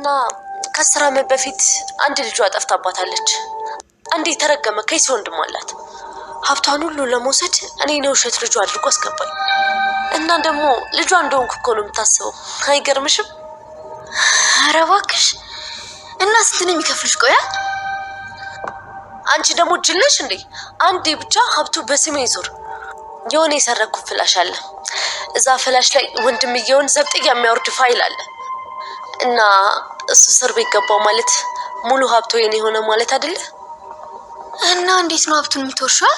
እና ከ10 ዓመት በፊት አንድ ልጇ ጠፍታባታለች። አንድ የተረገመ ከይሲ ወንድም አላት። ሀብቷን ሁሉ ለመውሰድ እኔ ነው ውሸት ልጇ አድርጎ አስገባኝ። እና ደግሞ ልጇ እንደሆንኩ እኮ ነው የምታስበው። አይገርምሽም? ኧረ እባክሽ። እና ስንት ነው የሚከፍልሽ? ቆያ አንቺ ደግሞ ጅል ነሽ እንዴ? አንዴ ብቻ ሀብቱ በስሜ ይዞር። የሆነ የሰረኩት ፍላሽ አለ። እዛ ፍላሽ ላይ ወንድምየውን ዘብጥያ የሚያወርድ ፋይል አለ እና እሱ እስር ቤት ገባው ማለት ሙሉ ሀብቱ የኔ ሆነ ማለት አይደለ? እና እንዴት ነው ሀብቱን የምትወርሺው?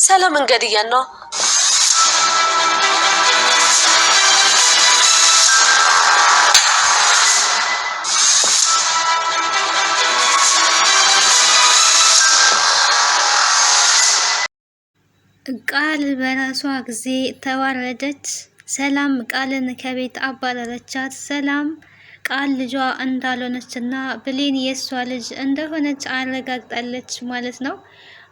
ሰላም እንገድያ ነው። ቃል በራሷ ጊዜ ተዋረደች። ሰላም ቃልን ከቤት አባረረቻት። ሰላም ቃል ልጇ እንዳልሆነችና ብሌን የእሷ ልጅ እንደሆነች አረጋግጣለች ማለት ነው።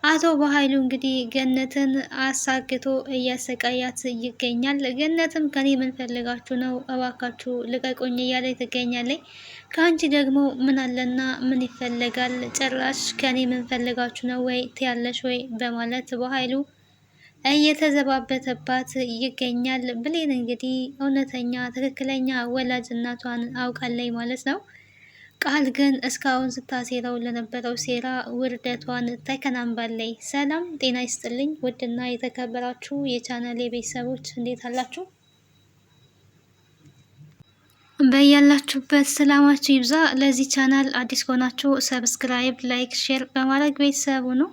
አቶ በኃይሉ እንግዲህ ገነትን አሳግቶ እያሰቃያት ይገኛል። ገነትም ከኔ ምን ፈልጋችሁ ነው? እባካችሁ ልቀቁኝ እያለ ትገኛለች። ከአንቺ ደግሞ ምን አለና ምን ይፈለጋል? ጭራሽ ከኔ ምን ፈልጋችሁ ነው ወይ ትያለሽ ወይ? በማለት በኃይሉ እየተዘባበተባት ይገኛል። ብሌን እንግዲህ እውነተኛ ትክክለኛ ወላጅ እናቷን አውቃለች ማለት ነው። ቃል ግን እስካሁን ስታሴረው ለነበረው ሴራ ውርደቷን ተከናንባለች። ሰላም ጤና ይስጥልኝ ውድና የተከበራችሁ የቻናሌ ቤተሰቦች እንዴት አላችሁ? በያላችሁበት ሰላማችሁ ይብዛ። ለዚህ ቻናል አዲስ ከሆናችሁ ሰብስክራይብ፣ ላይክ፣ ሼር በማድረግ ቤተሰቡ ነው።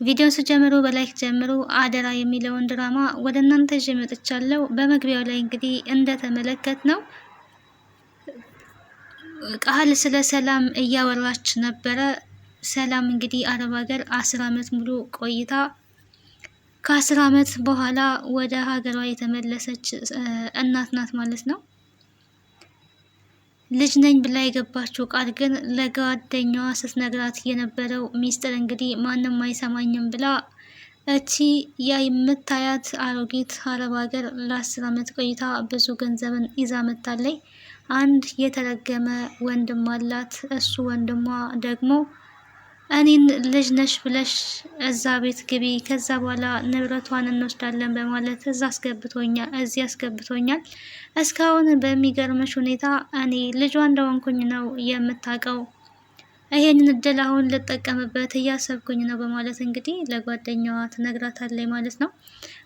ቪዲዮን ስጀምሩ በላይክ ጀምሩ አደራ የሚለውን ድራማ ወደ እናንተ ይዤ መጥቻለሁ። በመግቢያው ላይ እንግዲህ እንደተመለከት ነው ቃል ስለ ሰላም እያወራች ነበረ። ሰላም እንግዲህ አረብ ሀገር 10 ዓመት ሙሉ ቆይታ ከ10 ዓመት በኋላ ወደ ሀገሯ የተመለሰች እናት ናት ማለት ነው። ልጅ ነኝ ብላ የገባችው ቃል ግን ለጓደኛዋ ስትነግራት የነበረው ሚስጥር እንግዲህ ማንም አይሰማኝም ብላ እቺ ያ የምታያት አሮጊት አረብ ሀገር ለ10 ዓመት ቆይታ ብዙ ገንዘብን ይዛ መታለች። አንድ የተረገመ ወንድም አላት። እሱ ወንድሟ ደግሞ እኔን ልጅ ነሽ ብለሽ እዛ ቤት ግቢ፣ ከዛ በኋላ ንብረቷን እንወስዳለን በማለት እዚህ አስገብቶኛል። እስካሁን በሚገርምሽ ሁኔታ እኔ ልጇ እንደሆንኩኝ ነው የምታውቀው። ይሄንን እድል አሁን ልጠቀምበት እያሰብኩኝ ነው በማለት እንግዲህ ለጓደኛዋ ትነግራታለች ማለት ነው።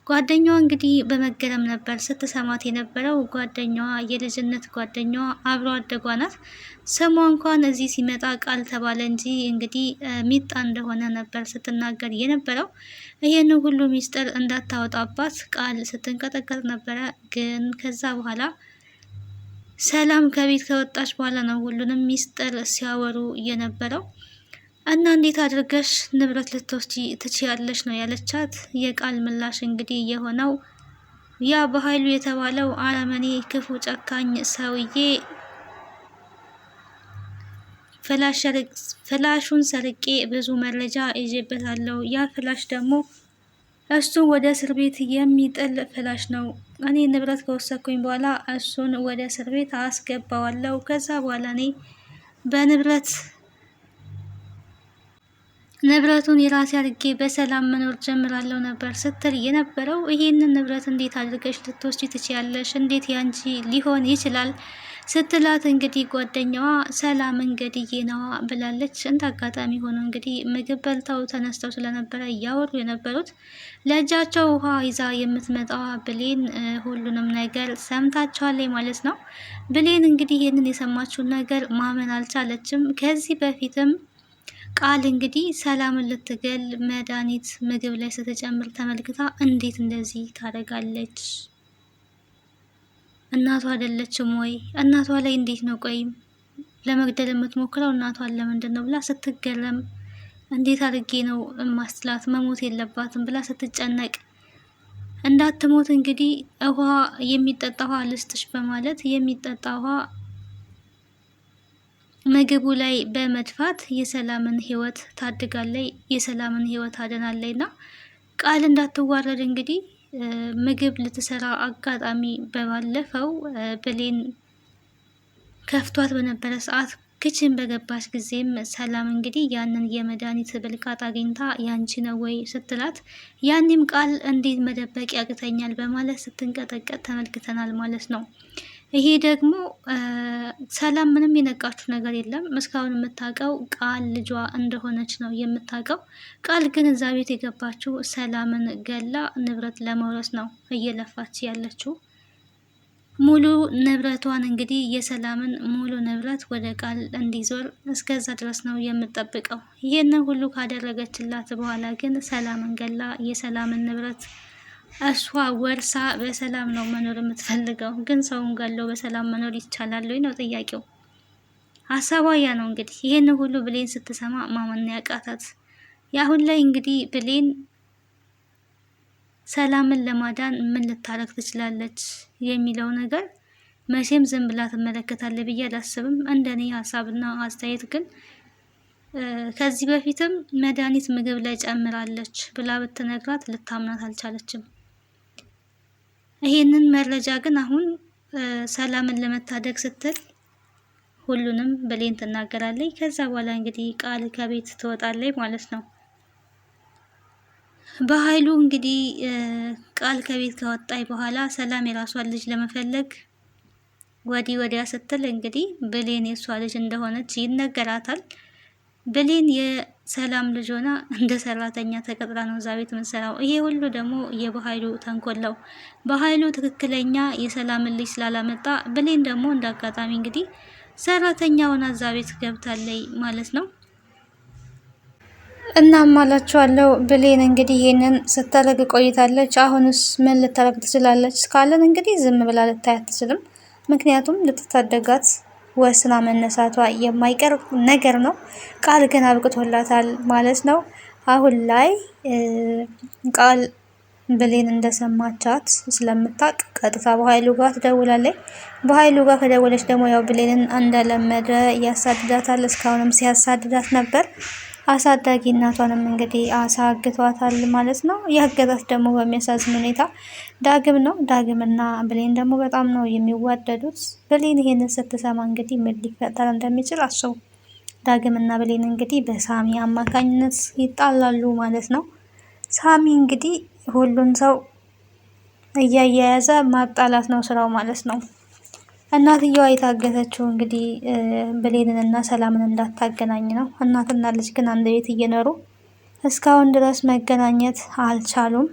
ጓደኛዋ እንግዲህ በመገረም ነበር ስትሰማት የነበረው። ጓደኛዋ የልጅነት ጓደኛዋ አብሮ አደጓ ናት። ስሟ እንኳን እዚህ ሲመጣ ቃል ተባለ እንጂ እንግዲህ ሚጣ እንደሆነ ነበር ስትናገር የነበረው። ይህን ሁሉ ሚስጥር እንዳታወጣባት ቃል ስትንቀጠቀጥ ነበረ። ግን ከዛ በኋላ ሰላም ከቤት ከወጣች በኋላ ነው ሁሉንም ሚስጥር ሲያወሩ የነበረው። እና እንዴት አድርገሽ ንብረት ልትወስጂ ትችያለሽ ነው ያለቻት። የቃል ምላሽ እንግዲህ የሆነው ያ በኃይሉ የተባለው አረመኔ ክፉ ጨካኝ ሰውዬ ፍላሹን ሰርቄ ብዙ መረጃ ይዤበታለሁ። ያ ፍላሽ ደግሞ እሱ ወደ እስር ቤት የሚጥል ፍላሽ ነው። እኔ ንብረት ከወሰድኩኝ በኋላ እሱን ወደ እስር ቤት አስገባዋለሁ። ከዛ በኋላ እኔ ንብረቱን የራሴ አድርጌ በሰላም መኖር ጀምራለሁ ነበር ስትል የነበረው። ይሄንን ንብረት እንዴት አድርገሽ ልትወስጂ ትችያለሽ? እንዴት ያንቺ ሊሆን ይችላል? ስትላት እንግዲህ ጓደኛዋ ሰላም እንግዲህ ነዋ ብላለች። እንደ አጋጣሚ ሆኖ እንግዲህ ምግብ በልተው ተነስተው ስለነበረ እያወሩ የነበሩት ለእጃቸው ውሃ ይዛ የምትመጣዋ ብሌን ሁሉንም ነገር ሰምታቸዋለች ማለት ነው። ብሌን እንግዲህ ይህንን የሰማችውን ነገር ማመን አልቻለችም። ከዚህ በፊትም ቃል እንግዲህ ሰላምን ልትገል መድኃኒት ምግብ ላይ ስትጨምር ተመልክታ እንዴት እንደዚህ ታደርጋለች? እናቷ አይደለችም ወይ? እናቷ ላይ እንዴት ነው ቆይ ለመግደል የምትሞክረው? እናቷን ለምንድን ነው ብላ ስትገረም፣ እንዴት አድርጌ ነው ማስላት? መሞት የለባትም ብላ ስትጨነቅ፣ እንዳትሞት እንግዲህ ውሃ የሚጠጣ ውሃ ልስጥሽ በማለት የሚጠጣ ውሃ ምግቡ ላይ በመድፋት የሰላምን ህይወት ታድጋለች፣ የሰላምን ህይወት አድናለች። እና ቃል እንዳትዋረድ እንግዲህ ምግብ ልትሰራ አጋጣሚ በባለፈው ብሌን ከፍቷት በነበረ ሰዓት ክችን በገባች ጊዜም ሰላም እንግዲህ ያንን የመድኃኒት ብልቃጥ አግኝታ ያንቺ ነው ወይ ስትላት ያኔም ቃል እንዴት መደበቅ ያቅተኛል በማለት ስትንቀጠቀጥ ተመልክተናል ማለት ነው። ይሄ ደግሞ ሰላም ምንም የነቃችው ነገር የለም። እስካሁን የምታውቀው ቃል ልጇ እንደሆነች ነው የምታውቀው። ቃል ግን እዛ ቤት የገባችው ሰላምን ገላ ንብረት ለመውረስ ነው እየለፋች ያለችው። ሙሉ ንብረቷን እንግዲህ የሰላምን ሙሉ ንብረት ወደ ቃል እንዲዞር እስከዛ ድረስ ነው የምጠብቀው። ይህንን ሁሉ ካደረገችላት በኋላ ግን ሰላምን ገላ የሰላምን ንብረት እሷ ወርሳ በሰላም ነው መኖር የምትፈልገው። ግን ሰውን ገለው በሰላም መኖር ይቻላል ወይ ነው ጥያቄው። ሀሳቧ ያ ነው እንግዲህ። ይህን ሁሉ ብሌን ስትሰማ ማመን ያቃታት። የአሁን ላይ እንግዲህ ብሌን ሰላምን ለማዳን ምን ልታረግ ትችላለች የሚለው ነገር መቼም ዝም ብላ ትመለከታለች ብዬ አላስብም። እንደኔ ሀሳብና አስተያየት ግን ከዚህ በፊትም መድኃኒት ምግብ ላይ ጨምራለች ብላ ብትነግራት ልታምናት አልቻለችም። ይሄንን መረጃ ግን አሁን ሰላምን ለመታደግ ስትል ሁሉንም ብሌን ትናገራለች። ከዛ በኋላ እንግዲህ ቃል ከቤት ትወጣለች ማለት ነው። በኃይሉ እንግዲህ ቃል ከቤት ከወጣች በኋላ ሰላም የራሷን ልጅ ለመፈለግ ወዲህ ወዲያ ስትል እንግዲህ ብሌን የእሷ ልጅ እንደሆነች ይነገራታል። ብሌን የሰላም ልጅ ሆና እንደ ሰራተኛ ተቀጥራ ነው እዛ ቤት የምትሰራው። ይሄ ሁሉ ደግሞ የበኃይሉ ተንኮለው። በኃይሉ ትክክለኛ የሰላምን ልጅ ስላላመጣ ብሌን ደግሞ እንደ አጋጣሚ እንግዲህ ሰራተኛ ሆና እዛ ቤት ገብታለች ማለት ነው። እናም አላችኋለሁ ብሌን እንግዲህ ይህንን ስታደርግ ቆይታለች። አሁንስ ምን ልታደርግ ትችላለች ካለን እንግዲህ ዝም ብላ ልታይ አትችልም። ምክንያቱም ልትታደጋት ወስና መነሳቷ የማይቀር ነገር ነው። ቃል ግን አብቅቶላታል ማለት ነው። አሁን ላይ ቃል ብሌን እንደሰማቻት ስለምታውቅ ቀጥታ በኃይሉ ጋር ትደውላለች። በኃይሉ ጋር ከደወለች ደግሞ ያው ብሌንን እንደለመደ ያሳድዳታል። እስካሁንም ሲያሳድዳት ነበር። አሳዳጊ እናቷንም እንግዲህ አሳግቷታል ማለት ነው። ያገታት ደግሞ በሚያሳዝን ሁኔታ ዳግም ነው። ዳግምና ብሌን ደግሞ በጣም ነው የሚዋደዱት። ብሌን ይሄንን ስትሰማ እንግዲህ ምን ሊፈጠር እንደሚችል አስቡ። ዳግምና ብሌን እንግዲህ በሳሚ አማካኝነት ይጣላሉ ማለት ነው። ሳሚ እንግዲህ ሁሉን ሰው እያያያዘ ማጣላት ነው ስራው ማለት ነው። እናትየዋ የታገተችው እንግዲህ ብሌንን እና ሰላምን እንዳታገናኝ ነው። እናትና ልጅ ግን አንድ ቤት እየኖሩ እስካሁን ድረስ መገናኘት አልቻሉም።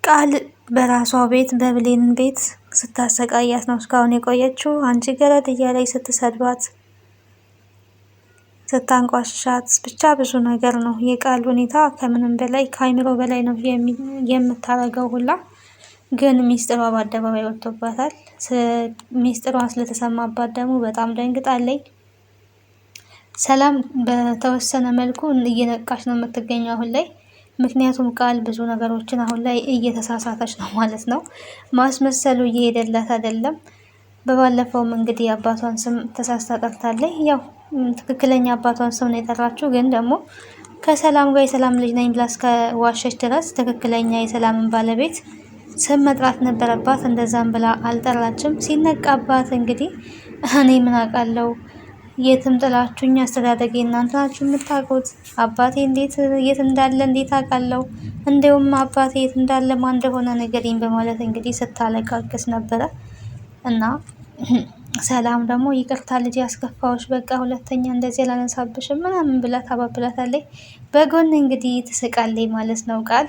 ቃል በራሷ ቤት በብሌን ቤት ስታሰቃያት ነው እስካሁን የቆየችው። አንቺ ገረድ እያለች ስትሰድባት፣ ስታንቋሽሻት፣ ብቻ ብዙ ነገር ነው። የቃል ሁኔታ ከምንም በላይ ከአይምሮ በላይ ነው የምታረገው ሁላ። ግን ሚስጥሯ በአደባባይ ወጥቶባታል። ሚስጥሯ ስለተሰማባት ደግሞ በጣም ደንግጣለች። ሰላም በተወሰነ መልኩ እየነቃች ነው የምትገኘው አሁን ላይ። ምክንያቱም ቃል ብዙ ነገሮችን አሁን ላይ እየተሳሳተች ነው ማለት ነው። ማስመሰሉ እየሄደላት አይደለም። በባለፈውም እንግዲህ አባቷን ስም ተሳስታ ጠርታለች። ያው ትክክለኛ አባቷን ስም ነው የጠራችው። ግን ደግሞ ከሰላም ጋር የሰላም ልጅ ነኝ ብላ እስከ ዋሸች ድረስ ትክክለኛ የሰላምን ባለቤት ስም መጥራት ነበረባት። እንደዛም ብላ አልጠራችም። ሲነቃባት እንግዲህ እኔ ምን አውቃለሁ፣ የትም ጥላችሁኝ፣ አስተዳደጌ እናንተ ናችሁ የምታውቁት። አባቴ የት እንዳለ እንዴት አውቃለሁ? እንዲሁም አባቴ የት እንዳለ ማን እንደሆነ ንገሪኝ በማለት እንግዲህ ስታለቃቅስ ነበረ። እና ሰላም ደግሞ ይቅርታ ልጅ ያስከፋዎች፣ በቃ ሁለተኛ እንደዚህ አላነሳብሽም ምናምን ብላ ታባብላታለች። በጎን እንግዲህ ትስቃለች ማለት ነው ቃል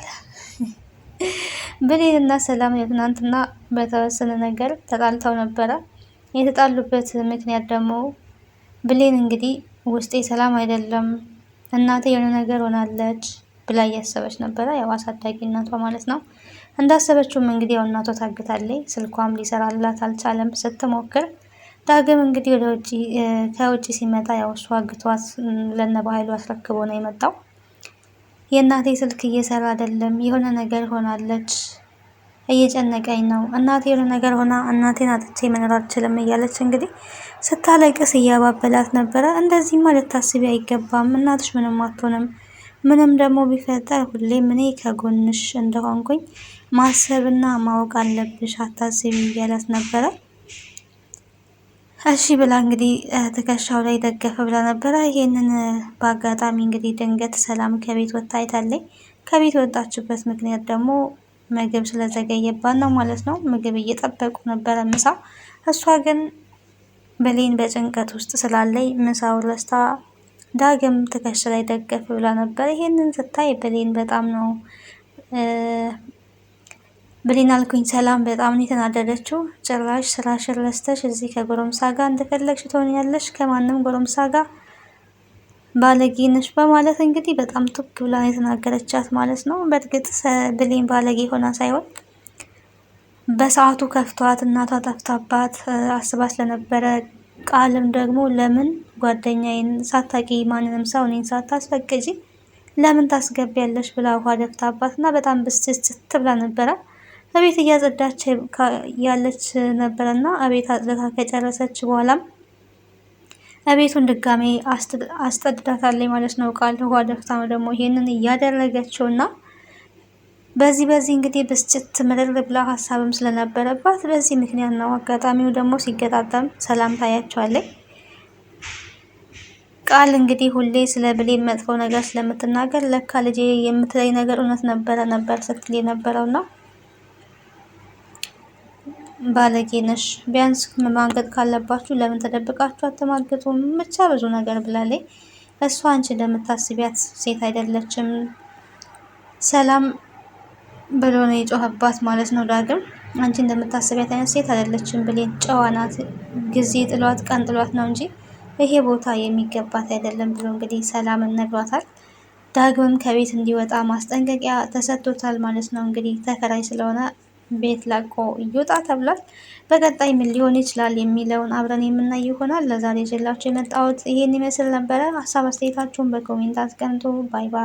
ብሌን እና ሰላም ትናንትና በተወሰነ ነገር ተጣልተው ነበረ። የተጣሉበት ምክንያት ደግሞ ብሌን እንግዲህ ውስጤ ሰላም አይደለም፣ እናቴ የሆነ ነገር ሆናለች ብላ እያሰበች ነበረ። ያው አሳዳጊ እናቷ ማለት ነው። እንዳሰበችውም እንግዲህ ያው እናቷ ታግታለች። ስልኳም ሊሰራላት አልቻለም ስትሞክር። ዳግም እንግዲህ ከውጭ ሲመጣ ያው እሱ አግቷት ለነ በኃይሉ አስረክቦ ነው የመጣው። የእናቴ ስልክ እየሰራ አይደለም፣ የሆነ ነገር ሆናለች፣ እየጨነቀኝ ነው፣ እናቴ የሆነ ነገር ሆና እናቴን አጥቼ መኖር አልችልም እያለች እንግዲህ ስታለቅስ እያባበላት ነበረ። እንደዚህማ ልታስቢ አይገባም፣ እናትሽ ምንም አትሆንም፣ ምንም ደግሞ ቢፈጠር ሁሌም እኔ ከጎንሽ እንደሆንኩኝ ማሰብና ማወቅ አለብሽ፣ አታስቢ እያላት ነበረ። እሺ ብላ እንግዲህ ትከሻው ላይ ደገፈ ብላ ነበረ። ይሄንን በአጋጣሚ እንግዲህ ድንገት ሰላም ከቤት ወጥታ አይታለች። ከቤት የወጣችበት ምክንያት ደግሞ ምግብ ስለዘገየባት ነው ማለት ነው። ምግብ እየጠበቁ ነበረ ምሳ። እሷ ግን ብሌን በጭንቀት ውስጥ ስላለይ ምሳው ረስታ ዳግም ትከሻ ላይ ደገፍ ብላ ነበር። ይሄንን ስታይ ብሌን በጣም ነው ብሌን አልኩኝ ሰላም በጣም ነው የተናደደችው። ጭራሽ ስራሽን ረስተሽ እዚህ ከጎረምሳ ጋር እንደፈለግሽ ትሆኛለሽ፣ ከማንም ጎረምሳ ጋር ባለጌ ነሽ በማለት እንግዲህ በጣም ቱክ ብላ የተናገረቻት ማለት ነው። በእርግጥ ብሌን ባለጌ ሆና ሳይሆን በሰዓቱ ከፍቷት እናቷ ጠፍታባት አስባ ስለነበረ ቃልም ደግሞ ለምን ጓደኛዬን ሳታቂ ማንንም ሰው እኔን ሳታስፈቅጂ ለምን ታስገቢያለሽ ብላ ውሃ ደፍታባት እና በጣም ብስጭት ብላ ነበረ። እቤት እያጸዳች ያለች ነበረና እቤት አጽድታ ከጨረሰች በኋላም እቤቱን ድጋሜ አስጠድታታለች ማለት ነው። ቃል ውሃ ደፍታ ነው ደግሞ ይሄንን እያደረገችው እና በዚህ እንግዲህ ብስጭት ምርር ብላ ሀሳብም ስለነበረባት በዚህ ምክንያት ነው። አጋጣሚው ደግሞ ሲገጣጠም ሰላም ታያቸዋለች። ቃል እንግዲህ ሁሌ ስለ ብሌን መጥፎ ነገር ስለምትናገር ለካ ልጄ የምትለኝ ነገር እውነት ነበር ስትል የነበረውና ባለጌ ነሽ፣ ቢያንስ ማንገጥ ካለባችሁ ለምን ተደብቃችሁ አትማግጡም? ብቻ ብዙ ነገር ብላለች። እሷ አንቺ እንደምታስቢያት ሴት አይደለችም ሰላም ብሎ ነው የጮኸባት ማለት ነው። ዳግም አንቺ እንደምታስቢያት አይነት ሴት አይደለችም ብሌን ጨዋ ናት፣ ጊዜ ጥሏት ቀን ጥሏት ነው እንጂ ይሄ ቦታ የሚገባት አይደለም ብሎ እንግዲህ ሰላምን ነግሯታል። ዳግምም ከቤት እንዲወጣ ማስጠንቀቂያ ተሰጥቶታል ማለት ነው። እንግዲህ ተከራይ ስለሆነ ቤት ለቆ ይወጣ ተብሏል። በቀጣይ ምን ሊሆን ይችላል የሚለውን አብረን የምናይ ይሆናል። ለዛሬ ይዤላችሁ የመጣሁት ይሄን ይመስል ነበረ። ሀሳብ አስተያየታችሁን በኮሜንት አስቀምጡ። ባይ ባይ።